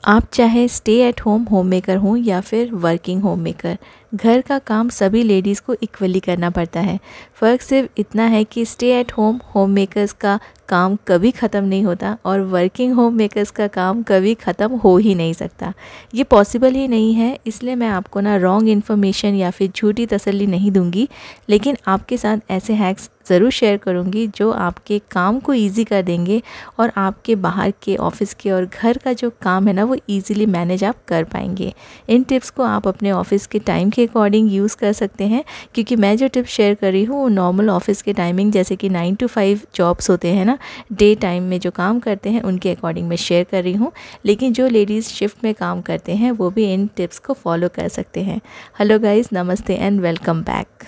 आप चाहे stay at home home maker हों या फिर वर्किंग होम मेकर, घर का काम सभी लेडीज़ को इक्वली करना पड़ता है। फ़र्क सिर्फ इतना है कि stay at home home makers का काम कभी ख़त्म नहीं होता और वर्किंग होम मेकर्स का काम कभी ख़त्म हो ही नहीं सकता। ये पॉसिबल ही नहीं है, इसलिए मैं आपको ना रॉन्ग इन्फॉर्मेशन या फिर झूठी तसल्ली नहीं दूंगी, लेकिन आपके साथ ऐसे हैक्स ज़रूर शेयर करूंगी जो आपके काम को इजी कर देंगे और आपके बाहर के ऑफ़िस के और घर का जो काम है ना वो इजीली मैनेज आप कर पाएंगे। इन टिप्स को आप अपने ऑफ़िस के टाइम के अकॉर्डिंग यूज़ कर सकते हैं, क्योंकि मैं जो टिप्स शेयर कर रही हूँ वो नॉर्मल ऑफ़िस के टाइमिंग जैसे कि 9 to 5 जॉब्स होते हैं ना, डे टाइम में जो काम करते हैं उनके अकॉर्डिंग मैं शेयर कर रही हूँ। लेकिन जो लेडीज़ शिफ्ट में काम करते हैं वो भी इन टिप्स को फॉलो कर सकते हैं। हेलो गाइज़, नमस्ते एंड वेलकम बैक।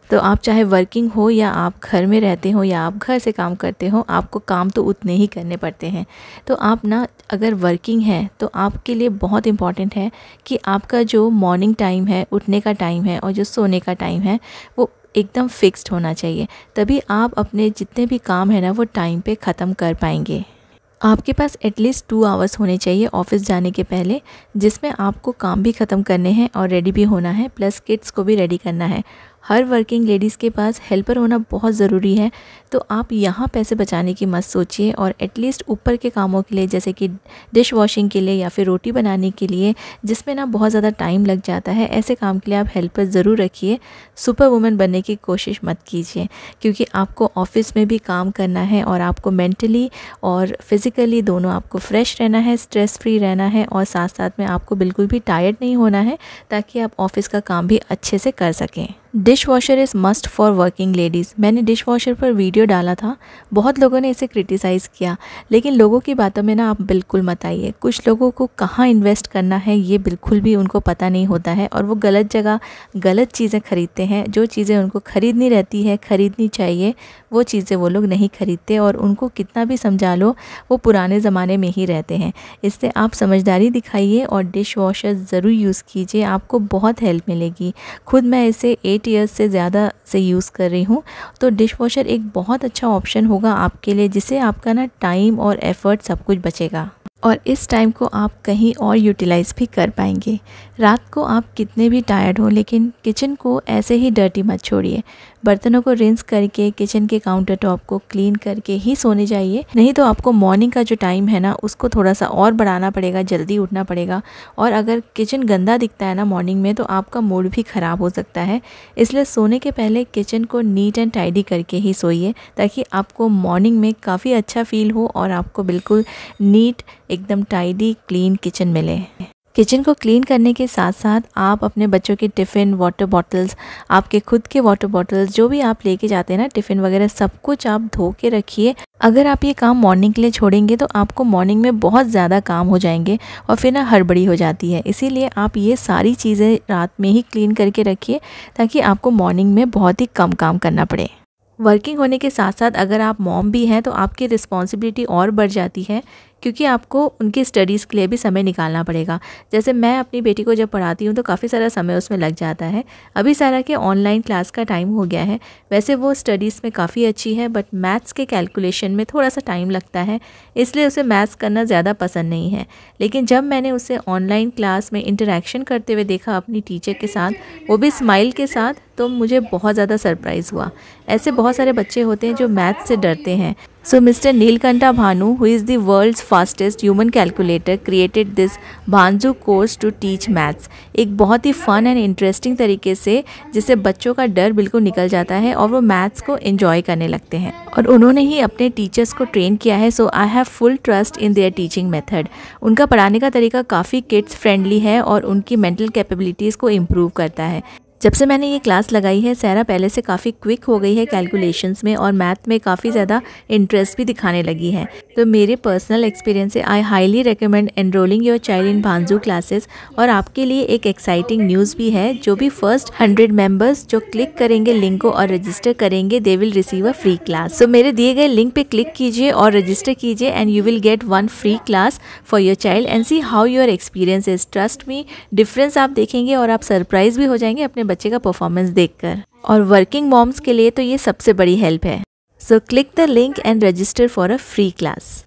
तो आप चाहे वर्किंग हो या आप घर में रहते हो या आप घर से काम करते हो, आपको काम तो उतने ही करने पड़ते हैं। तो आप ना अगर वर्किंग है तो आपके लिए बहुत इम्पॉर्टेंट है कि आपका जो मॉर्निंग टाइम है, उठने का टाइम है और जो सोने का टाइम है वो एकदम फिक्स्ड होना चाहिए। तभी आप अपने जितने भी काम है ना वो टाइम पे ख़त्म कर पाएंगे। आपके पास एटलीस्ट 2 आवर्स होने चाहिए ऑफ़िस जाने के पहले, जिसमें आपको काम भी ख़त्म करने हैं और रेडी भी होना है, प्लस किड्स को भी रेडी करना है। हर वर्किंग लेडीज़ के पास हेल्पर होना बहुत ज़रूरी है, तो आप यहाँ पैसे बचाने की मत सोचिए और एटलीस्ट ऊपर के कामों के लिए जैसे कि डिश वॉशिंग के लिए या फिर रोटी बनाने के लिए, जिसमें ना बहुत ज़्यादा टाइम लग जाता है, ऐसे काम के लिए आप हेल्पर ज़रूर रखिए। सुपर वुमन बनने की कोशिश मत कीजिए, क्योंकि आपको ऑफ़िस में भी काम करना है और आपको मेंटली और फिज़िकली दोनों आपको फ्रेश रहना है, स्ट्रेस फ्री रहना है और साथ साथ में आपको बिल्कुल भी टायर्ड नहीं होना है, ताकि आप ऑफ़िस का काम भी अच्छे से कर सकें। Dish washer is must for working ladies. मैंने डिश वॉशर पर वीडियो डाला था, बहुत लोगों ने इसे क्रिटिसाइज़ किया, लेकिन लोगों की बातों में ना आप बिल्कुल मत आइए। कुछ लोगों को कहाँ इन्वेस्ट करना है ये बिल्कुल भी उनको पता नहीं होता है और वो गलत जगह गलत चीज़ें खरीदते हैं। जो चीज़ें उनको ख़रीदनी रहती है, ख़रीदनी चाहिए, वो चीज़ें वो लोग नहीं खरीदते और उनको कितना भी समझा लो वो पुराने ज़माने में ही रहते हैं। इससे आप समझदारी दिखाइए और डिश वॉशर ज़रूर यूज़ कीजिए, आपको बहुत हेल्प मिलेगी। खुद मैं इसे 8 ईयर्स से ज़्यादा से यूज़ कर रही हूँ, तो डिश वॉशर एक बहुत अच्छा ऑप्शन होगा आपके लिए, जिससे आपका ना टाइम और एफ़र्ट सब कुछ बचेगा और इस टाइम को आप कहीं और यूटिलाइज़ भी कर पाएंगे। रात को आप कितने भी टायर्ड हो, लेकिन किचन को ऐसे ही डर्टी मत छोड़िए। बर्तनों को रिंस करके किचन के काउंटर टॉप को क्लीन करके ही सोने जाइए, नहीं तो आपको मॉर्निंग का जो टाइम है ना उसको थोड़ा सा और बढ़ाना पड़ेगा, जल्दी उठना पड़ेगा। और अगर किचन गंदा दिखता है ना मॉर्निंग में तो आपका मूड भी ख़राब हो सकता है। इसलिए सोने के पहले किचन को नीट एंड टाइडी करके ही सोइए, ताकि आपको मॉर्निंग में काफ़ी अच्छा फील हो और आपको बिल्कुल नीट, एकदम टाइडी, क्लीन किचन मिले। किचन को क्लीन करने के साथ साथ आप अपने बच्चों के टिफ़िन, वाटर बॉटल्स, आपके खुद के वाटर बॉटल्स, जो भी आप लेके जाते हैं ना टिफ़िन वगैरह, सब कुछ आप धो के रखिए। अगर आप ये काम मॉर्निंग के लिए छोड़ेंगे तो आपको मॉर्निंग में बहुत ज़्यादा काम हो जाएंगे और फिर ना हड़बड़ी हो जाती है। इसीलिए आप ये सारी चीज़ें रात में ही क्लीन करके रखिए, ताकि आपको मॉर्निंग में बहुत ही कम काम करना पड़े। वर्किंग होने के साथ साथ अगर आप मॉम भी हैं तो आपकी रिस्पॉन्सिबिलिटी और बढ़ जाती है, क्योंकि आपको उनकी स्टडीज़ के लिए भी समय निकालना पड़ेगा। जैसे मैं अपनी बेटी को जब पढ़ाती हूँ तो काफ़ी सारा समय उसमें लग जाता है। अभी सारा के ऑनलाइन क्लास का टाइम हो गया है। वैसे वो स्टडीज़ में काफ़ी अच्छी है, बट मैथ्स के कैलकुलेशन में थोड़ा सा टाइम लगता है, इसलिए उसे मैथ्स करना ज़्यादा पसंद नहीं है। लेकिन जब मैंने उसे ऑनलाइन क्लास में इंटरेक्शन करते हुए देखा अपनी टीचर के साथ, वो भी स्माइल के साथ, तो मुझे बहुत ज़्यादा सरप्राइज़ हुआ। ऐसे बहुत सारे बच्चे होते हैं जो मैथ्स से डरते हैं। So Mr. Neelkanta Bhanu, who is the world's fastest human calculator, created this Bhanzu course to teach maths। एक बहुत ही फन एंड इंटरेस्टिंग तरीके से, जिससे बच्चों का डर बिल्कुल निकल जाता है और वो मैथ्स को एंजॉय करने लगते हैं। और उन्होंने ही अपने टीचर्स को ट्रेन किया है, so I have full trust in their teaching method. उनका पढ़ाने का तरीका काफ़ी किड्स फ्रेंडली है और उनकी मेंटल कैपेबिलिटीज़ को इम्प्रूव करता है। जब से मैंने ये क्लास लगाई है, सहरा पहले से काफ़ी क्विक हो गई है कैलकुलेशंस में और मैथ में काफ़ी ज़्यादा इंटरेस्ट भी दिखाने लगी है। तो मेरे पर्सनल एक्सपीरियंस से I highly recommend enrolling your child in Bhanju classes. और आपके लिए एक एक्साइटिंग न्यूज़ भी है, जो भी फर्स्ट 100 मेंबर्स जो क्लिक करेंगे लिंक को और रजिस्टर करेंगे, they will receive a free class. So मेरे दिए गए लिंक पे क्लिक कीजिए और रजिस्टर कीजिए and you will get 1 free class for your child and see how your experience is. Trust me, difference आप देखेंगे और आप सरप्राइज भी हो जाएंगे अपने बच्चे का परफॉर्मेंस देखकर। और वर्किंग मॉम्स के लिए तो ये सबसे बड़ी हेल्प है। So click the link and register for a free class.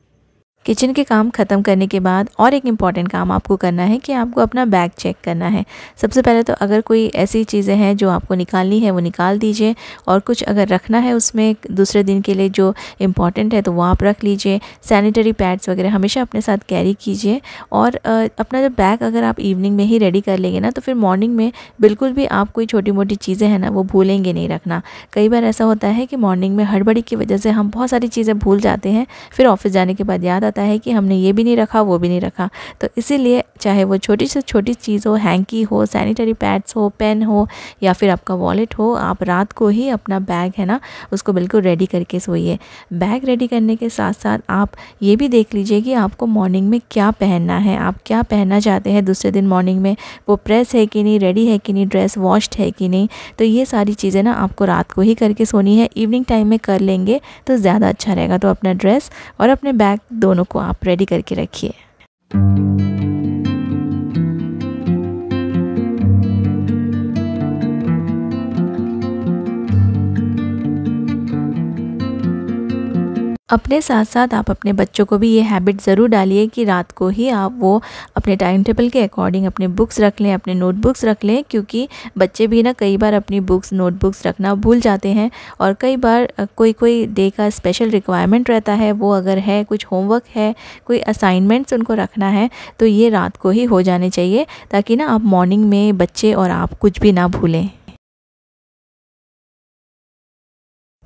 Kitchen के काम ख़त्म करने के बाद और एक इम्पॉर्टेंट काम आपको करना है कि आपको अपना बैग चेक करना है। सबसे पहले तो अगर कोई ऐसी चीज़ें हैं जो आपको निकालनी है वो निकाल दीजिए, और कुछ अगर रखना है उसमें दूसरे दिन के लिए जो इम्पॉर्टेंट है तो वो आप रख लीजिए। सैनिटरी पैड्स वगैरह हमेशा अपने साथ कैरी कीजिए। और अपना जो बैग अगर आप इवनिंग में ही रेडी कर लेंगे ना, तो फिर मॉर्निंग में बिल्कुल भी आप कोई छोटी मोटी चीज़ें हैं ना वो भूलेंगे नहीं रखना। कई बार ऐसा होता है कि मॉर्निंग में हड़बड़ी की वजह से हम बहुत सारी चीज़ें भूल जाते हैं, फिर ऑफिस जाने के बाद याद आता है कि हमने ये भी नहीं रखा, वो भी नहीं रखा। तो इसीलिए चाहे वो छोटी से छोटी चीज़ हो, हैंकी हो, सैनिटरी पैड्स हो, पेन हो, या फिर आपका वॉलेट हो, आप रात को ही अपना बैग है ना उसको बिल्कुल रेडी करके सोइए। बैग रेडी करने के साथ साथ आप ये भी देख लीजिए कि आपको मॉर्निंग में क्या पहनना है, आप क्या पहनना चाहते हैं दूसरे दिन मॉर्निंग में, वो प्रेस है कि नहीं, रेडी है कि नहीं, ड्रेस वॉश्ड है कि नहीं। तो ये सारी चीज़ें ना आपको रात को ही करके सोनी है। इवनिंग टाइम में कर लेंगे तो ज़्यादा अच्छा रहेगा। तो अपना ड्रेस और अपने बैग दोनों को आप रेडी करके रखिए। अपने साथ साथ आप अपने बच्चों को भी ये हैबिट ज़रूर डालिए कि रात को ही आप वो अपने टाइम टेबल के अकॉर्डिंग अपने बुक्स रख लें, अपने नोटबुक्स रख लें, क्योंकि बच्चे भी ना कई बार अपनी बुक्स नोटबुक्स रखना भूल जाते हैं। और कई बार कोई डे का स्पेशल रिक्वायरमेंट रहता है, वो अगर है कुछ होमवर्क है, कोई असाइनमेंट्स उनको रखना है, तो ये रात को ही हो जाने चाहिए, ताकि ना आप मॉर्निंग में बच्चे और आप कुछ भी ना भूलें।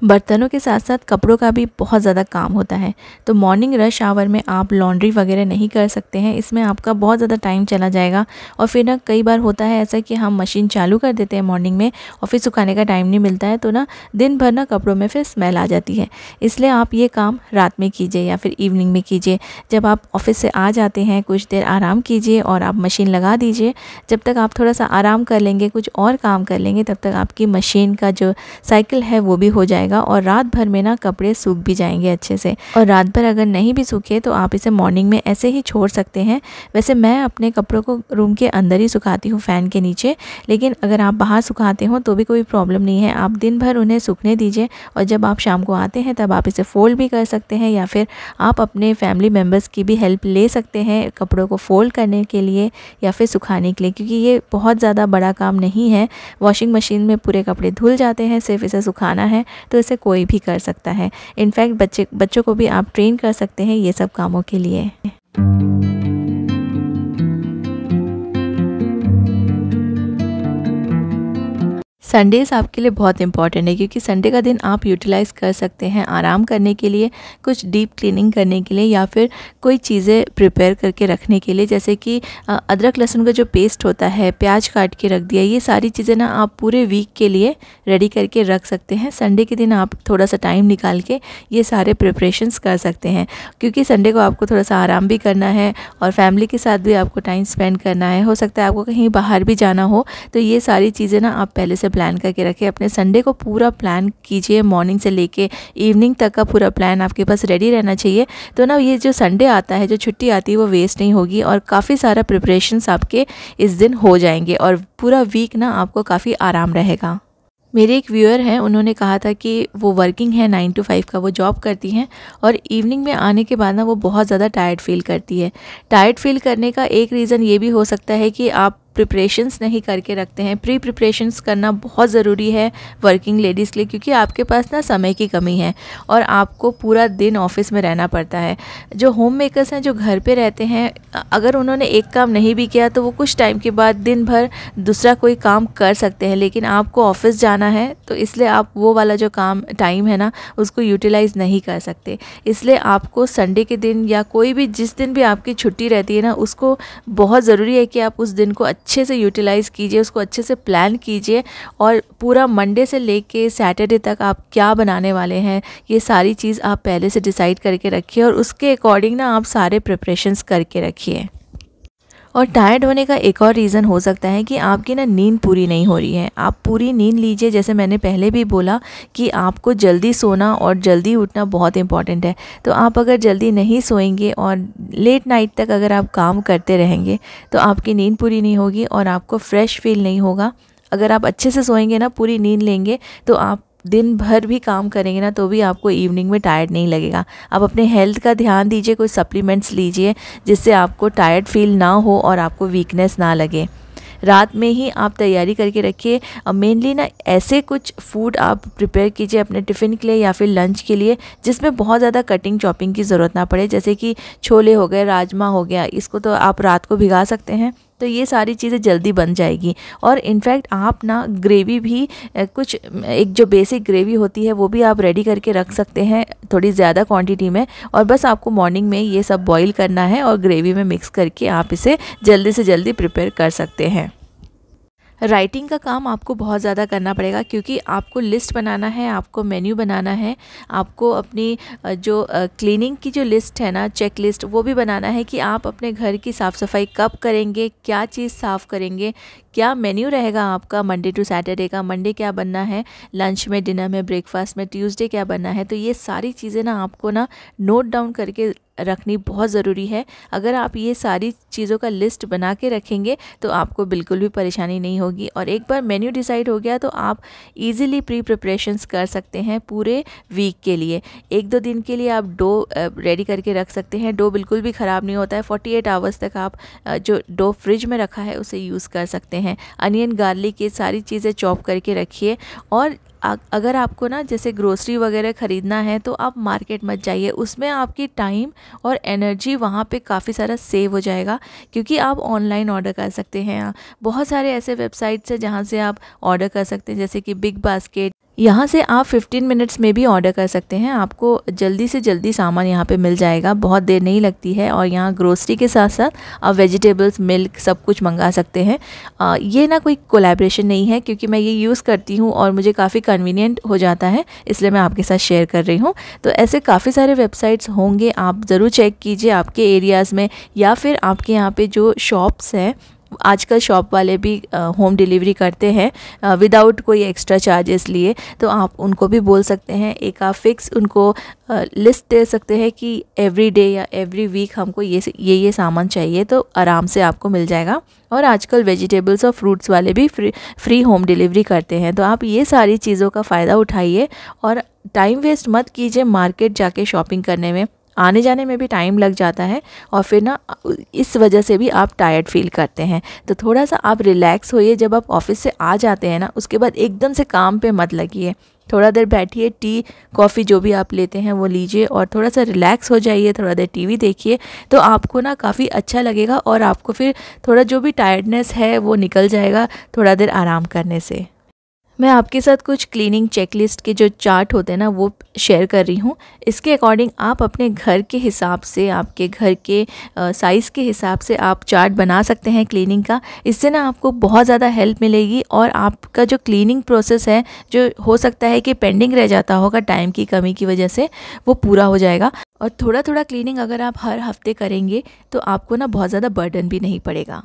बर्तनों के साथ साथ कपड़ों का भी बहुत ज़्यादा काम होता है। तो मॉर्निंग रश आवर में आप लॉन्ड्री वगैरह नहीं कर सकते हैं, इसमें आपका बहुत ज़्यादा टाइम चला जाएगा। और फिर ना कई बार होता है ऐसा कि हम मशीन चालू कर देते हैं मॉर्निंग में और फिर सुखाने का टाइम नहीं मिलता है, तो ना दिन भर ना कपड़ों में फिर स्मेल आ जाती है। इसलिए आप ये काम रात में कीजिए या फिर इवनिंग में कीजिए। जब आप ऑफिस से आ जाते हैं कुछ देर आराम कीजिए और आप मशीन लगा दीजिए। जब तक आप थोड़ा सा आराम कर लेंगे, कुछ और काम कर लेंगे, तब तक आपकी मशीन का जो साइकिल है वो भी हो जाएगा और रात भर में ना कपड़े सूख भी जाएंगे अच्छे से। और रात भर अगर नहीं भी सूखे तो आप इसे मॉर्निंग में ऐसे ही छोड़ सकते हैं। वैसे मैं अपने कपड़ों को रूम के अंदर ही सुखाती हूँ फ़ैन के नीचे, लेकिन अगर आप बाहर सुखाते हो तो भी कोई प्रॉब्लम नहीं है। आप दिन भर उन्हें सूखने दीजिए और जब आप शाम को आते हैं तब आप इसे फ़ोल्ड भी कर सकते हैं, या फिर आप अपने फैमिली मेम्बर्स की भी हेल्प ले सकते हैं कपड़ों को फ़ोल्ड करने के लिए या फिर सुखाने के लिए, क्योंकि ये बहुत ज़्यादा बड़ा काम नहीं है। वॉशिंग मशीन में पूरे कपड़े धुल जाते हैं, सिर्फ इसे सुखाना है, तो इसे कोई भी कर सकता है। इनफैक्ट बच्चों को भी आप ट्रेन कर सकते हैं ये सब कामों के लिए। संडेज़ आपके लिए बहुत इंपॉर्टेंट है, क्योंकि संडे का दिन आप यूटिलाइज़ कर सकते हैं आराम करने के लिए, कुछ डीप क्लीनिंग करने के लिए, या फिर कोई चीज़ें प्रिपेयर करके रखने के लिए। जैसे कि अदरक लहसुन का जो पेस्ट होता है, प्याज काट के रख दिया, ये सारी चीज़ें ना आप पूरे वीक के लिए रेडी करके रख सकते हैं। संडे के दिन आप थोड़ा सा टाइम निकाल के ये सारे प्रिपरेशंस कर सकते हैं, क्योंकि संडे को आपको थोड़ा सा आराम भी करना है और फैमिली के साथ भी आपको टाइम स्पेंड करना है। हो सकता है आपको कहीं बाहर भी जाना हो, तो ये सारी चीज़ें ना आप पहले से प्लान करके रखें। अपने संडे को पूरा प्लान कीजिए, मॉर्निंग से लेके इवनिंग तक का पूरा प्लान आपके पास रेडी रहना चाहिए। तो ना ये जो संडे आता है, जो छुट्टी आती है, वो वेस्ट नहीं होगी और काफ़ी सारा प्रिपरेशंस आपके इस दिन हो जाएंगे और पूरा वीक ना आपको काफ़ी आराम रहेगा। मेरे एक व्यूअर हैं, उन्होंने कहा था कि वो वर्किंग है, 9 to 5 का वो जॉब करती हैं और इवनिंग में आने के बाद ना वो बहुत ज़्यादा टायर्ड फील करती है। टायर्ड फील करने का एक रीज़न ये भी हो सकता है कि आप प्रिपरेशंस नहीं करके रखते हैं। प्री प्रिपरेशंस करना बहुत ज़रूरी है वर्किंग लेडीज़ के लिए, क्योंकि आपके पास ना समय की कमी है और आपको पूरा दिन ऑफिस में रहना पड़ता है। जो होम मेकर्स हैं, जो घर पे रहते हैं, अगर उन्होंने एक काम नहीं भी किया तो वो कुछ टाइम के बाद दिन भर दूसरा कोई काम कर सकते हैं, लेकिन आपको ऑफिस जाना है तो इसलिए आप वो वाला जो काम टाइम है ना उसको यूटिलाइज़ नहीं कर सकते। इसलिए आपको संडे के दिन या कोई भी जिस दिन भी आपकी छुट्टी रहती है ना, उसको बहुत ज़रूरी है कि आप उस दिन को अच्छे से यूटिलाइज़ कीजिए, उसको अच्छे से प्लान कीजिए और पूरा मंडे से लेके सैटरडे तक आप क्या बनाने वाले हैं ये सारी चीज़ आप पहले से डिसाइड करके रखिए और उसके अकॉर्डिंग ना आप सारे प्रिपरेशंस करके रखिए। और टायर्ड होने का एक और रीज़न हो सकता है कि आपकी ना नींद पूरी नहीं हो रही है। आप पूरी नींद लीजिए, जैसे मैंने पहले भी बोला कि आपको जल्दी सोना और जल्दी उठना बहुत इंपॉर्टेंट है। तो आप अगर जल्दी नहीं सोएंगे और लेट नाइट तक अगर आप काम करते रहेंगे तो आपकी नींद पूरी नहीं होगी और आपको फ्रेश फील नहीं होगा। अगर आप अच्छे से सोएंगे ना, पूरी नींद लेंगे, तो आप दिन भर भी काम करेंगे ना तो भी आपको इवनिंग में टायर्ड नहीं लगेगा। आप अपने हेल्थ का ध्यान दीजिए, कोई सप्लीमेंट्स लीजिए जिससे आपको टायर्ड फील ना हो और आपको वीकनेस ना लगे। रात में ही आप तैयारी करके रखिए। मेनली ना ऐसे कुछ फूड आप प्रिपेयर कीजिए अपने टिफ़िन के लिए या फिर लंच के लिए जिसमें बहुत ज़्यादा कटिंग चॉपिंग की ज़रूरत ना पड़े, जैसे कि छोले हो गए, राजमा हो गया, इसको तो आप रात को भिगा सकते हैं, तो ये सारी चीज़ें जल्दी बन जाएगी। और इनफैक्ट आप ना ग्रेवी भी कुछ एक जो बेसिक ग्रेवी होती है वो भी आप रेडी करके रख सकते हैं थोड़ी ज़्यादा क्वांटिटी में, और बस आपको मॉर्निंग में ये सब बॉईल करना है और ग्रेवी में मिक्स करके आप इसे जल्दी से जल्दी प्रिपेयर कर सकते हैं। राइटिंग का काम आपको बहुत ज़्यादा करना पड़ेगा क्योंकि आपको लिस्ट बनाना है, आपको मेन्यू बनाना है, आपको अपनी जो क्लीनिंग की जो लिस्ट है ना, चेक लिस्ट, वो भी बनाना है कि आप अपने घर की साफ़ सफाई कब करेंगे, क्या चीज़ साफ़ करेंगे, क्या मेन्यू रहेगा आपका मंडे टू सैटरडे का, मंडे क्या बनना है लंच में, डिनर में, ब्रेकफास्ट में, ट्यूसडे क्या बनना है। तो ये सारी चीज़ें ना आपको ना नोट डाउन करके रखनी बहुत ज़रूरी है। अगर आप ये सारी चीज़ों का लिस्ट बना के रखेंगे तो आपको बिल्कुल भी परेशानी नहीं होगी, और एक बार मेन्यू डिसाइड हो गया तो आप इजीली प्री प्रिपरेशंस कर सकते हैं पूरे वीक के लिए। 1-2 दिन के लिए आप डो रेडी करके रख सकते हैं। डो बिल्कुल भी ख़राब नहीं होता है, 48 आवर्स तक आप जो डो फ्रिज में रखा है उसे यूज़ कर सकते हैं। अनियन, गार्लिक, ये सारी चीज़ें चॉप करके रखिए। और अगर आपको ना जैसे ग्रोसरी वगैरह ख़रीदना है तो आप मार्केट मत जाइए, उसमें आपकी टाइम और एनर्जी वहाँ पे काफ़ी सारा सेव हो जाएगा, क्योंकि आप ऑनलाइन ऑर्डर कर सकते हैं। बहुत सारे ऐसे वेबसाइट्स हैं जहाँ से आप ऑर्डर कर सकते हैं, जैसे कि बिग बास्केट। यहाँ से आप 15 मिनट्स में भी ऑर्डर कर सकते हैं, आपको जल्दी से जल्दी सामान यहाँ पे मिल जाएगा, बहुत देर नहीं लगती है। और यहाँ ग्रोसरी के साथ साथ आप वेजिटेबल्स, मिल्क, सब कुछ मंगा सकते हैं। ये ना कोई कोलैबोरेशन नहीं है, क्योंकि मैं ये यूज़ करती हूँ और मुझे काफ़ी कन्वीनियंट हो जाता है, इसलिए मैं आपके साथ शेयर कर रही हूँ। तो ऐसे काफ़ी सारे वेबसाइट्स होंगे, आप ज़रूर चेक कीजिए आपके एरियाज़ में, या फिर आपके यहाँ पे जो शॉप्स हैं, आजकल शॉप वाले भी होम डिलीवरी करते हैं विदाउट कोई एक्स्ट्रा चार्जेस लिए, तो आप उनको भी बोल सकते हैं। एक आप फिक्स उनको लिस्ट दे सकते हैं कि एवरी डे या एवरी वीक हमको ये सामान चाहिए, तो आराम से आपको मिल जाएगा। और आजकल वेजिटेबल्स और फ्रूट्स वाले भी फ्री होम डिलीवरी करते हैं, तो आप ये सारी चीज़ों का फ़ायदा उठाइए और टाइम वेस्ट मत कीजिए मार्केट जाके शॉपिंग करने में। आने जाने में भी टाइम लग जाता है और फिर ना इस वजह से भी आप टायर्ड फील करते हैं। तो थोड़ा सा आप रिलैक्स होइए, जब आप ऑफिस से आ जाते हैं ना उसके बाद एकदम से काम पे मत लगिए, थोड़ा देर बैठिए, टी कॉफ़ी जो भी आप लेते हैं वो लीजिए और थोड़ा सा रिलैक्स हो जाइए, थोड़ा देर टीवी देखिए, तो आपको ना काफ़ी अच्छा लगेगा और आपको फिर थोड़ा जो भी टायर्डनेस है वो निकल जाएगा थोड़ा देर आराम करने से। मैं आपके साथ कुछ क्लीनिंग चेकलिस्ट के जो चार्ट होते हैं ना वो शेयर कर रही हूँ। इसके अकॉर्डिंग आप अपने घर के हिसाब से, आपके घर के साइज़ के हिसाब से आप चार्ट बना सकते हैं क्लीनिंग का। इससे ना आपको बहुत ज़्यादा हेल्प मिलेगी और आपका जो क्लीनिंग प्रोसेस है, जो हो सकता है कि पेंडिंग रह जाता होगा टाइम की कमी की वजह से, वो पूरा हो जाएगा। और थोड़ा थोड़ा क्लीनिंग अगर आप हर हफ्ते करेंगे तो आपको ना बहुत ज़्यादा बर्डन भी नहीं पड़ेगा।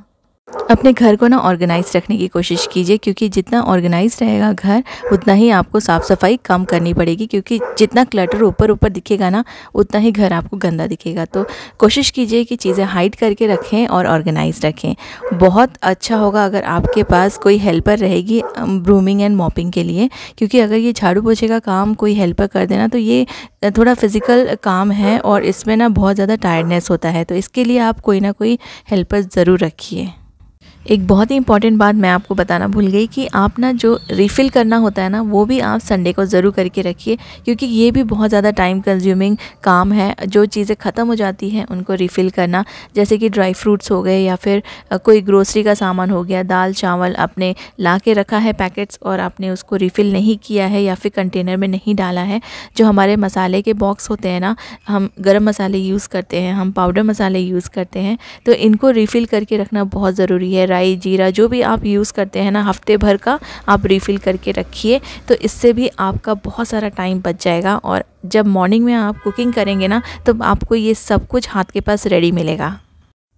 अपने घर को ना ऑर्गेनाइज रखने की कोशिश कीजिए, क्योंकि जितना ऑर्गेनाइज रहेगा घर उतना ही आपको साफ़ सफाई कम करनी पड़ेगी, क्योंकि जितना क्लटर ऊपर ऊपर दिखेगा ना उतना ही घर आपको गंदा दिखेगा। तो कोशिश कीजिए कि चीज़ें हाइड करके रखें और ऑर्गेनाइज रखें। बहुत अच्छा होगा अगर आपके पास कोई हेल्पर रहेगी ब्रूमिंग एंड मॉपिंग के लिए, क्योंकि अगर ये झाड़ू पोछे का काम कोई हेल्पर कर देना तो ये थोड़ा फिज़िकल काम है और इसमें ना बहुत ज़्यादा टायर्डनेस होता है, तो इसके लिए आप कोई ना कोई हेल्पर ज़रूर रखिए। एक बहुत ही इंपॉर्टेंट बात मैं आपको बताना भूल गई कि आप ना जो रिफ़िल करना होता है ना वो भी आप संडे को ज़रूर करके रखिए, क्योंकि ये भी बहुत ज़्यादा टाइम कंज्यूमिंग काम है। जो चीज़ें ख़त्म हो जाती हैं उनको रिफ़िल करना, जैसे कि ड्राई फ्रूट्स हो गए या फिर कोई ग्रोसरी का सामान हो गया, दाल चावल आपने ला के रखा है पैकेट्स और आपने उसको रिफ़िल नहीं किया है या फिर कंटेनर में नहीं डाला है। जो हमारे मसाले के बॉक्स होते हैं ना, हम गरम मसाले यूज़ करते हैं, हम पाउडर मसाले यूज़ करते हैं, तो इनको रिफ़िल करके रखना बहुत ज़रूरी है। राई, जीरा जो भी आप यूज़ करते हैं ना, हफ्ते भर का आप रिफ़िल करके रखिए, तो इससे भी आपका बहुत सारा टाइम बच जाएगा। और जब मॉर्निंग में आप कुकिंग करेंगे ना तो आपको ये सब कुछ हाथ के पास रेडी मिलेगा।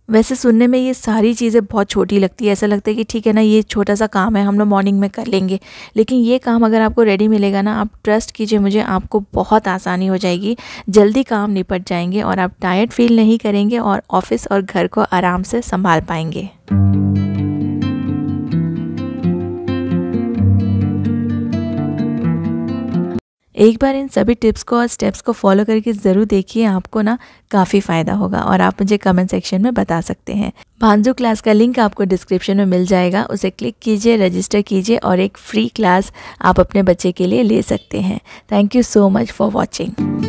वैसे सुनने में ये सारी चीज़ें बहुत छोटी लगती है, ऐसा लगता है कि ठीक है ना, ये छोटा सा काम है, हम लोग मॉर्निंग में कर लेंगे, लेकिन ये काम अगर आपको रेडी मिलेगा ना, आप ट्रस्ट कीजिए मुझे, आपको बहुत आसानी हो जाएगी, जल्दी काम निपट जाएंगे और आप टायर्ड फील नहीं करेंगे और ऑफिस और घर को आराम से संभाल पाएंगे। एक बार इन सभी टिप्स को और स्टेप्स को फॉलो करके ज़रूर देखिए, आपको ना काफ़ी फ़ायदा होगा और आप मुझे कमेंट सेक्शन में बता सकते हैं। भांजू क्लास का लिंक आपको डिस्क्रिप्शन में मिल जाएगा, उसे क्लिक कीजिए, रजिस्टर कीजिए और एक फ्री क्लास आप अपने बच्चे के लिए ले सकते हैं। Thank you so much for watching.